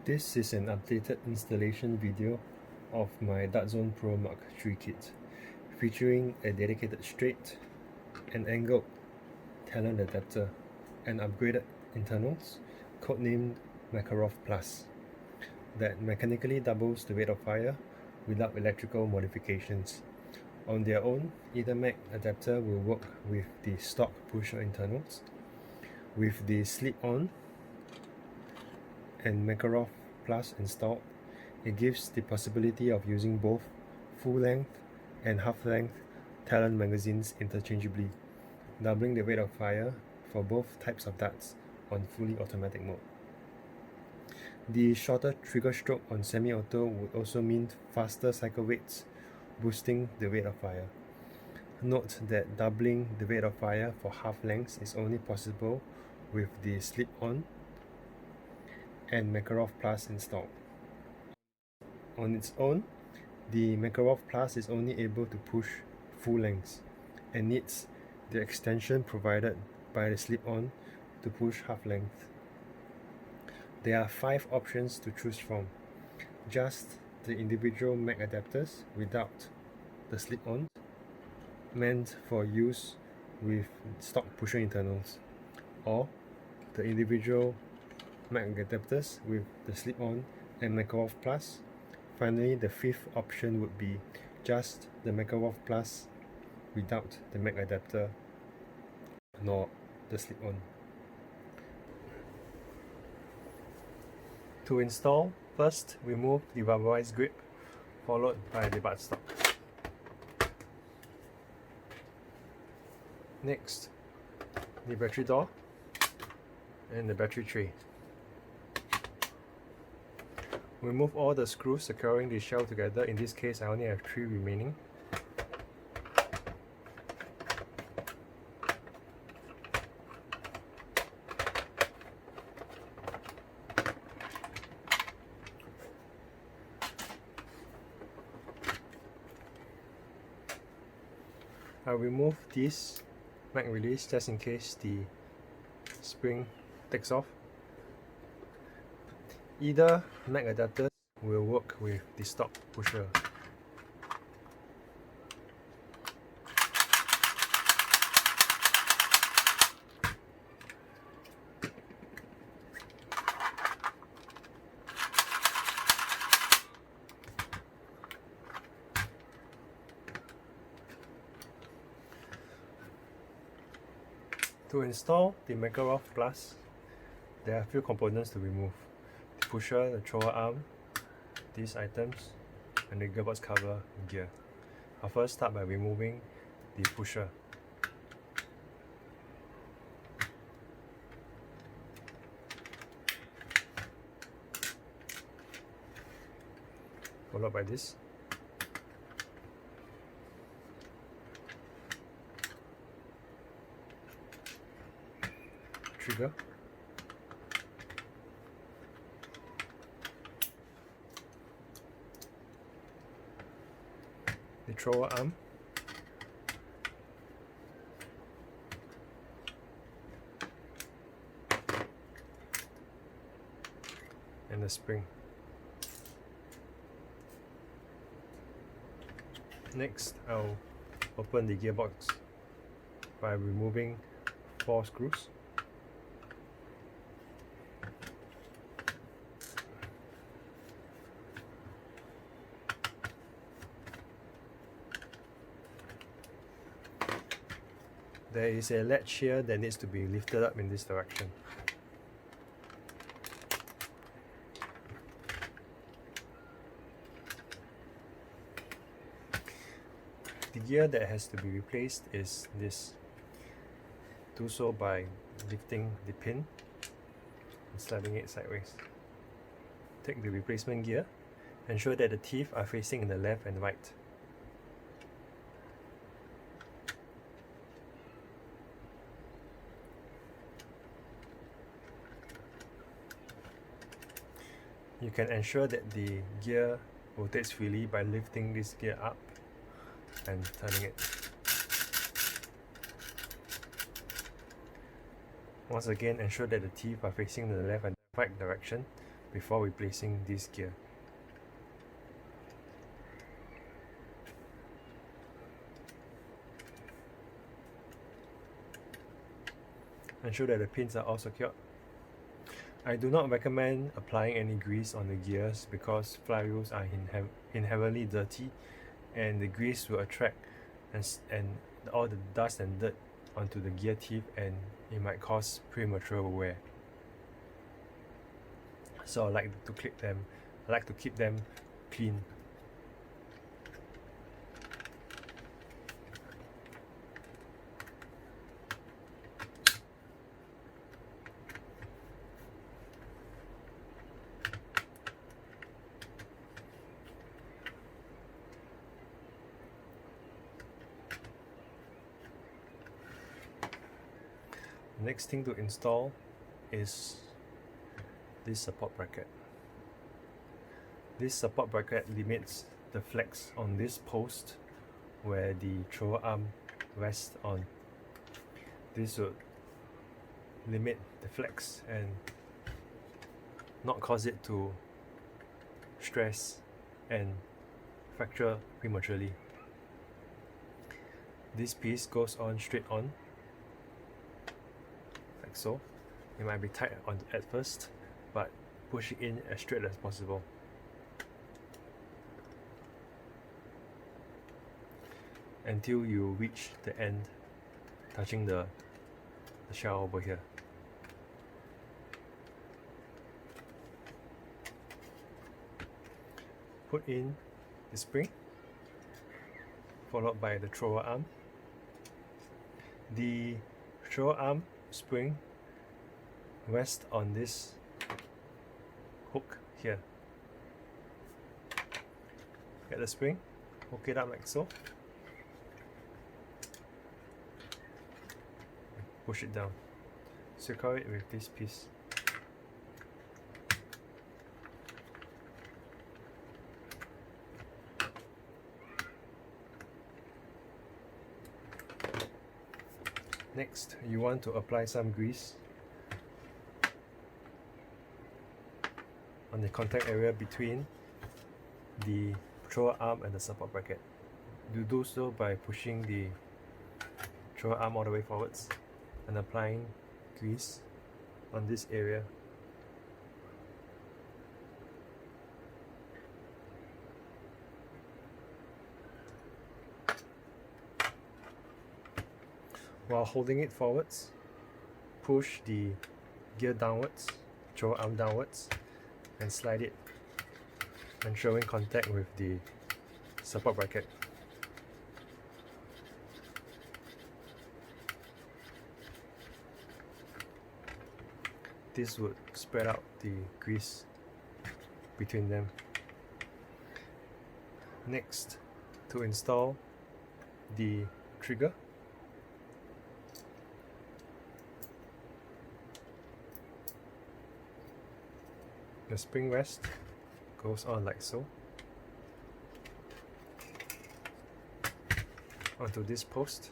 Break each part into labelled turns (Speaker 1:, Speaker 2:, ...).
Speaker 1: This is an updated installation video of my DZP Pro Mark III kit, featuring a dedicated straight and angled talon adapter and upgraded internals, codenamed MechaROF Plus, that mechanically doubles the rate of fire without electrical modifications. On their own, either Mech adapter will work with the stock pusher internals. With the slip-on and MechaROF Plus installed, it gives the possibility of using both full-length and half-length talon magazines interchangeably, doubling the rate of fire for both types of darts on fully automatic mode. The shorter trigger stroke on semi-auto would also mean faster cycle rates, boosting the rate of fire. Note that doubling the rate of fire for half lengths is only possible with the slip-on and MechaROF Plus installed. On its own, the MechaROF Plus is only able to push full lengths and needs the extension provided by the slip-on to push half length. There are 5 options to choose from: just the individual Mech adapters without the slip-on, meant for use with stock pusher internals, or the individual Mech adapters with the slip-on and MechaROF Plus. Finally, the 5th option would be just the MechaROF Plus without the Mech adapter nor the slip-on. To install, first remove the rubberized grip, followed by the buttstock. Next, the battery door and the battery tray. Remove all the screws securing the shell together. In this case, I only have 3 remaining. I'll remove this mag release just in case the spring takes off. Either Mech adapter will work with the stock pusher. To install the MechaROF Plus, there are a few components to remove: the pusher, the thrower arm, these items, and the gearbox cover and gear. I'll first start by removing the pusher. Followed by this. Trigger. The thrower arm. And the spring. Next, I'll open the gearbox by removing 4 screws. There is a latch here that needs to be lifted up in this direction. The gear that has to be replaced is this. Do so by lifting the pin and sliding it sideways. Take the replacement gear. Ensure that the teeth are facing in the left and right. You can ensure that the gear rotates freely by lifting this gear up and turning it. Once again, ensure that the teeth are facing the left and right direction before replacing this gear. Ensure that the pins are all secured. I do not recommend applying any grease on the gears because flywheels are inherently dirty, and the grease will attract and all the dust and dirt onto the gear teeth, and it might cause premature wear. So I like to keep them clean. The next thing to install is this support bracket. This support bracket limits the flex on this post where the thrower arm rests on. This would limit the flex and not cause it to stress and fracture prematurely. This piece goes on straight on, like so. It might be tight on at first, but push it in as straight as possible. Until you reach the end, touching the shell over here. Put in the spring, followed by the thrower arm. The thrower arm spring rests on this hook here. Get the spring, hook it up like so. Push it down. Secure it with this piece. Next, you want to apply some grease on the contact area between the thrower arm and the support bracket. You do so by pushing the thrower arm all the way forwards and applying grease on this area. While holding it forwards, push the gear downwards, thrower arm downwards, and slide it, ensuring contact with the support bracket. This would spread out the grease between them. Next, to install the trigger, the spring rest goes on like so onto this post.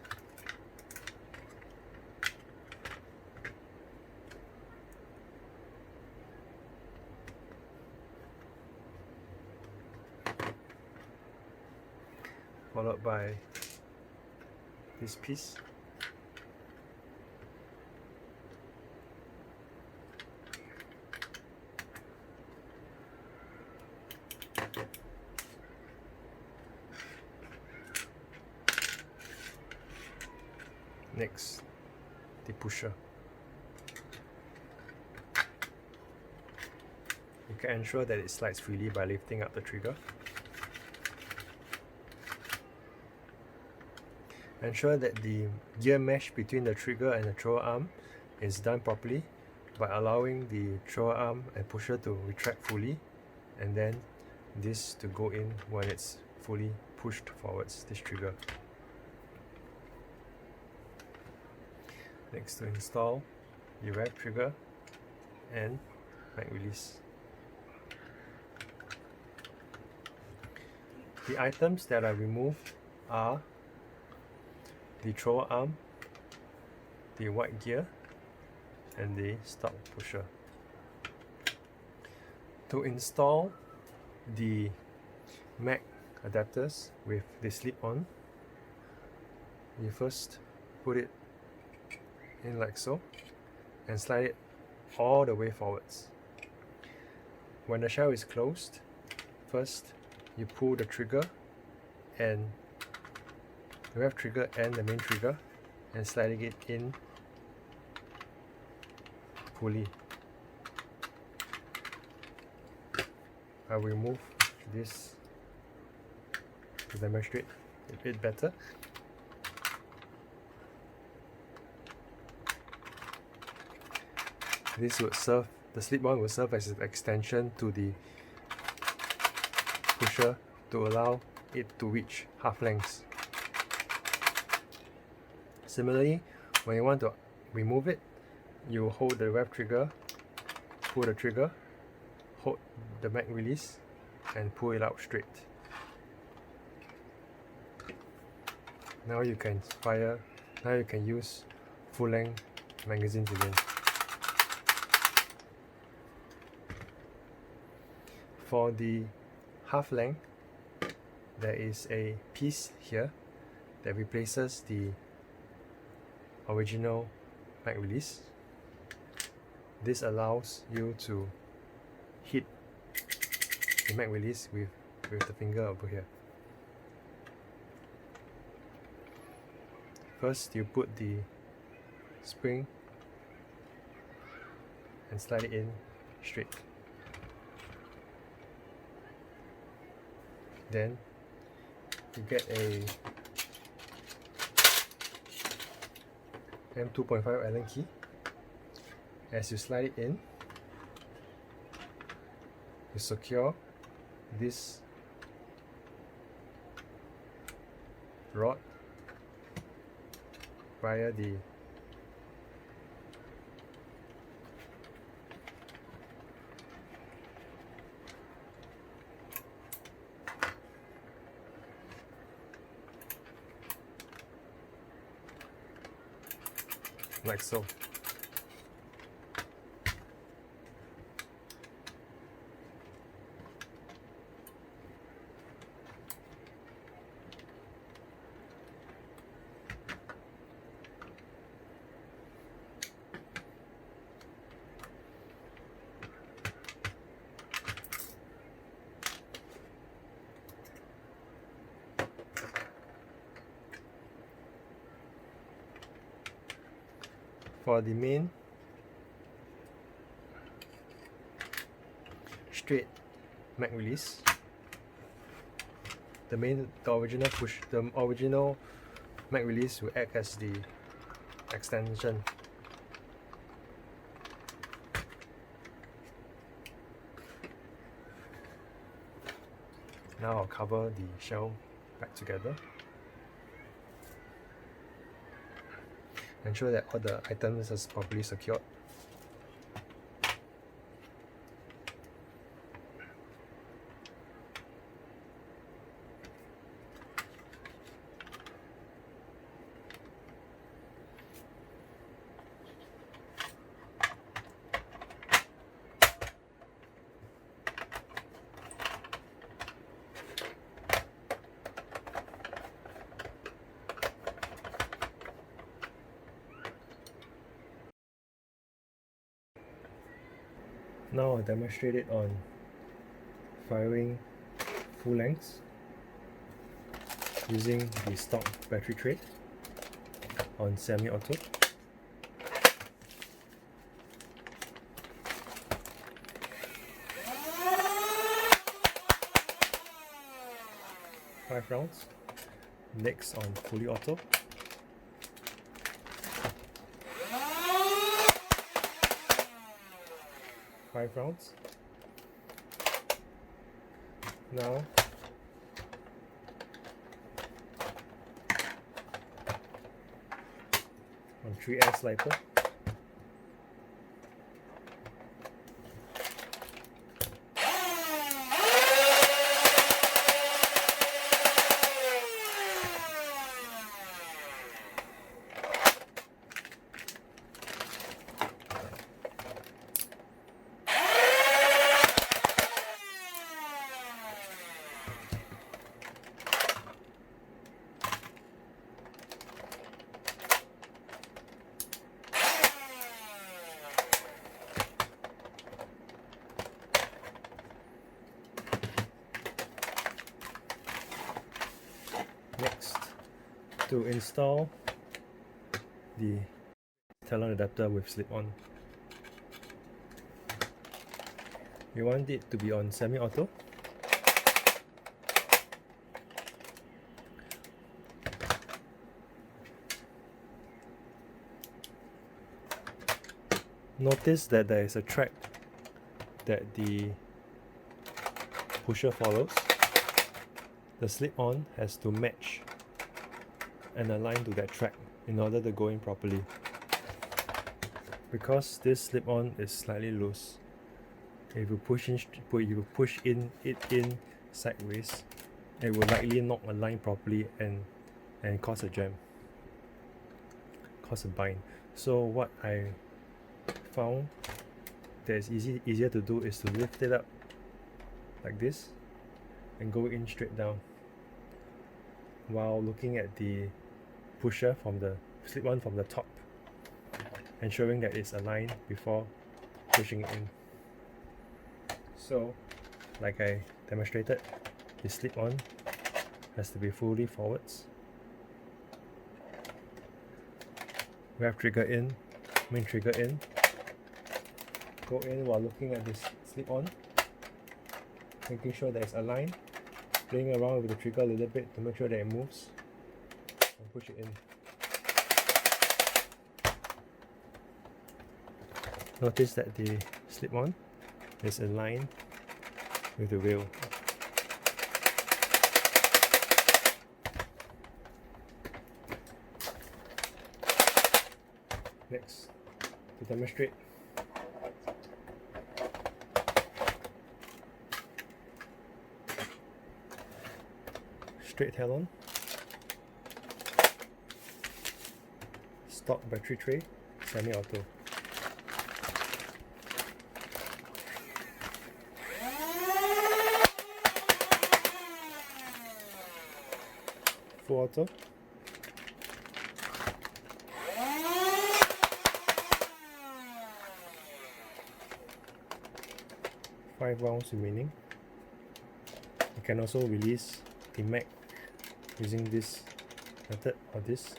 Speaker 1: Followed by this piece. Next, the pusher. You can ensure that it slides freely by lifting up the trigger. Ensure that the gear mesh between the trigger and the thrower arm is done properly by allowing the thrower arm and pusher to retract fully, and then this to go in when it's fully pushed forwards, this trigger. Next, to install the rev trigger and mag release. The items that I removed are the thrower arm, the white gear, and the stop pusher. To install the Mac adapters with the slip-on, you first put it in like so and slide it all the way forwards. When the shell is closed, first you pull the trigger and the rev trigger and the main trigger and sliding it in fully. I will remove this to demonstrate a bit better. This would serve, the slip-on will serve as an extension to the pusher to allow it to reach half lengths. Similarly, when you want to remove it, you hold the rev trigger, pull the trigger, hold the mag release and pull it out straight. Now you can fire, now you can use full length magazines again. For the half length, there is a piece here that replaces the original mag release. This allows you to hit the mag release with the finger over here. First you put the spring and slide it in straight. Then you get a M2.5 Allen key. As you slide it in, you secure this rod via the like so. For the main straight mag release, the original mag release will act as the extension. Now I'll cover the shell back together. Ensure that all the items are properly secured. Now I'll demonstrate it on firing full lengths using the stock battery tray on semi-auto. Five rounds. Next on fully auto. Five rounds. Now on 3S slider. To install the talon adapter with slip-on, you want it to be on semi-auto. Notice that there is a track that the pusher follows. The slip-on has to match and align to that track in order to go in properly. Because this slip-on is slightly loose, if you push it in sideways, it will likely not align properly and cause a jam, cause a bind. So what I found that is easier to do is to lift it up like this and go in straight down while looking at the pusher from the slip-on from the top, ensuring that it's aligned before pushing it in. So, like I demonstrated, the slip-on has to be fully forwards. We have main trigger in. Go in while looking at this slip-on, making sure that it's aligned, playing around with the trigger a little bit to make sure that it moves, and push it in. Notice that the slip-on is aligned with the wheel. Next, to demonstrate, straight talon, stock battery tray, semi-auto. Full auto. Five rounds remaining. You can also release the mag using this method or this.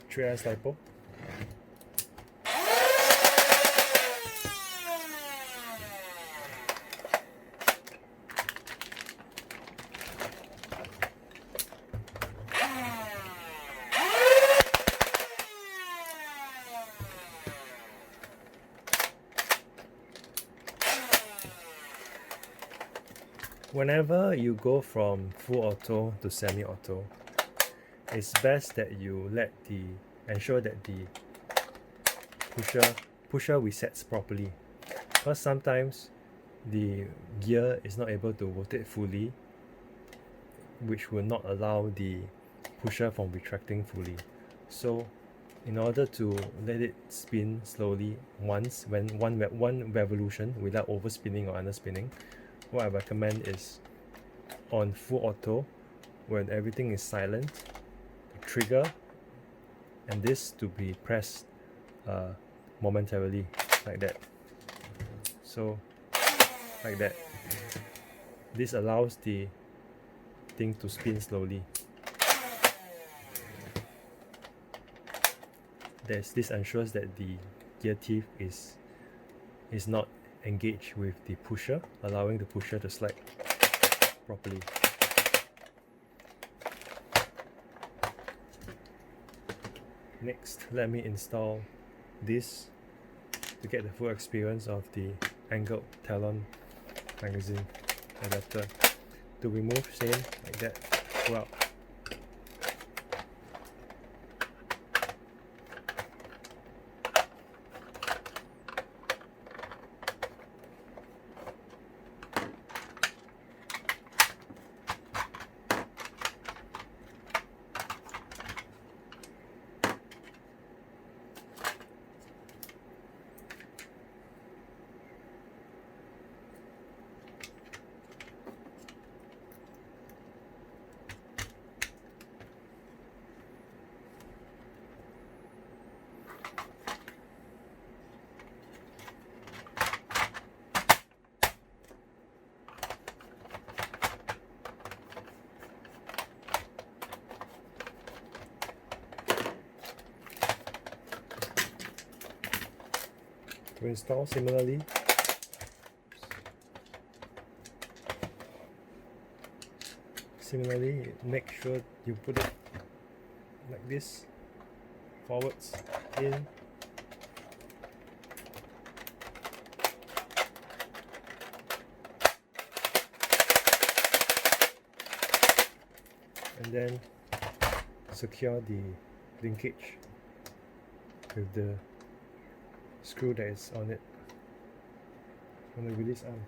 Speaker 1: Tray lipo. Whenever you go from full auto to semi-auto, it's best that you ensure that the pusher resets properly, because sometimes the gear is not able to rotate fully, which will not allow the pusher from retracting fully. So in order to let it spin slowly once, when one revolution without overspinning or underspinning, what I recommend is on full auto, when everything is silent, the trigger and this to be pressed momentarily, like that. So like that. This allows the thing to spin slowly. This ensures that the gear teeth is not engaged with the pusher, allowing the pusher to slide properly. Next, let me install this to get the full experience of the angled talon magazine adapter. To remove, same like that, pull out. To install, similarly, make sure you put it like this, forwards, in, and then secure the linkage with the screw that is on it on the release arm.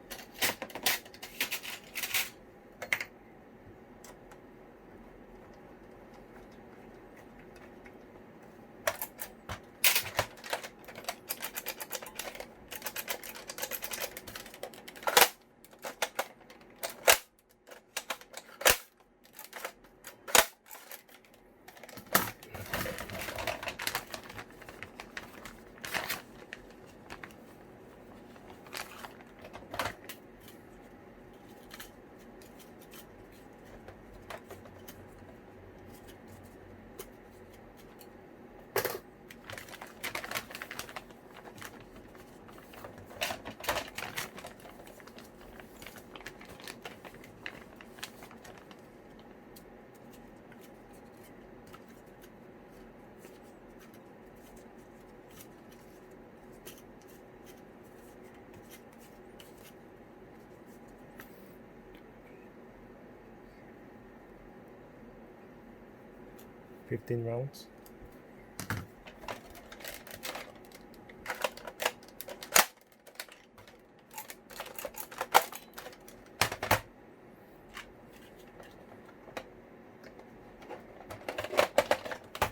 Speaker 1: $15 rounds.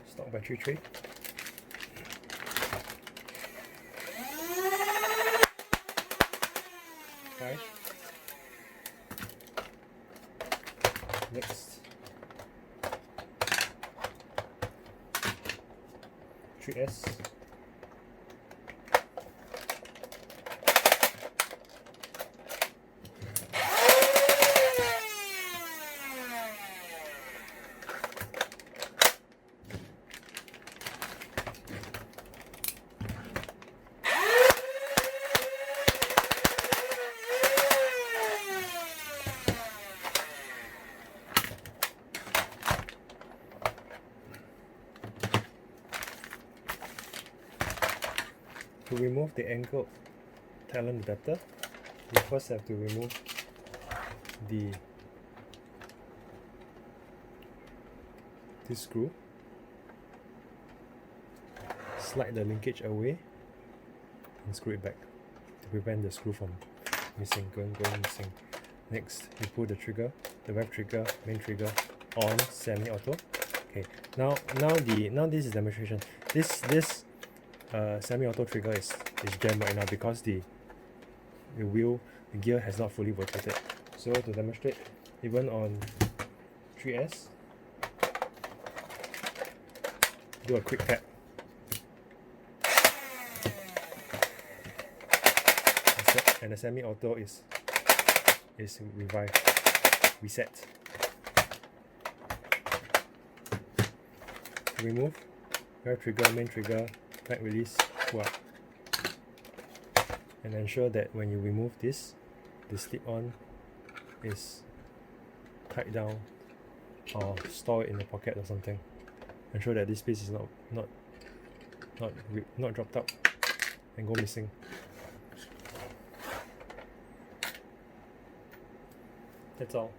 Speaker 1: Stock battery tray. Five. Next, 3S. To remove the angled talon adapter, we first have to remove this screw, slide the linkage away and screw it back to prevent the screw from going missing. Next, you pull the trigger, the rev trigger, main trigger on semi-auto. Okay, now this is demonstration. This semi-auto trigger is jammed right now because the gear has not fully rotated. So to demonstrate, even on 3S, do a quick tap. And the semi-auto is reset. Remove rev trigger, main trigger, back release, pull up. And ensure that when you remove this, the slip-on is tied down or store it in a pocket or something. Ensure that this piece is not dropped out and go missing. That's all.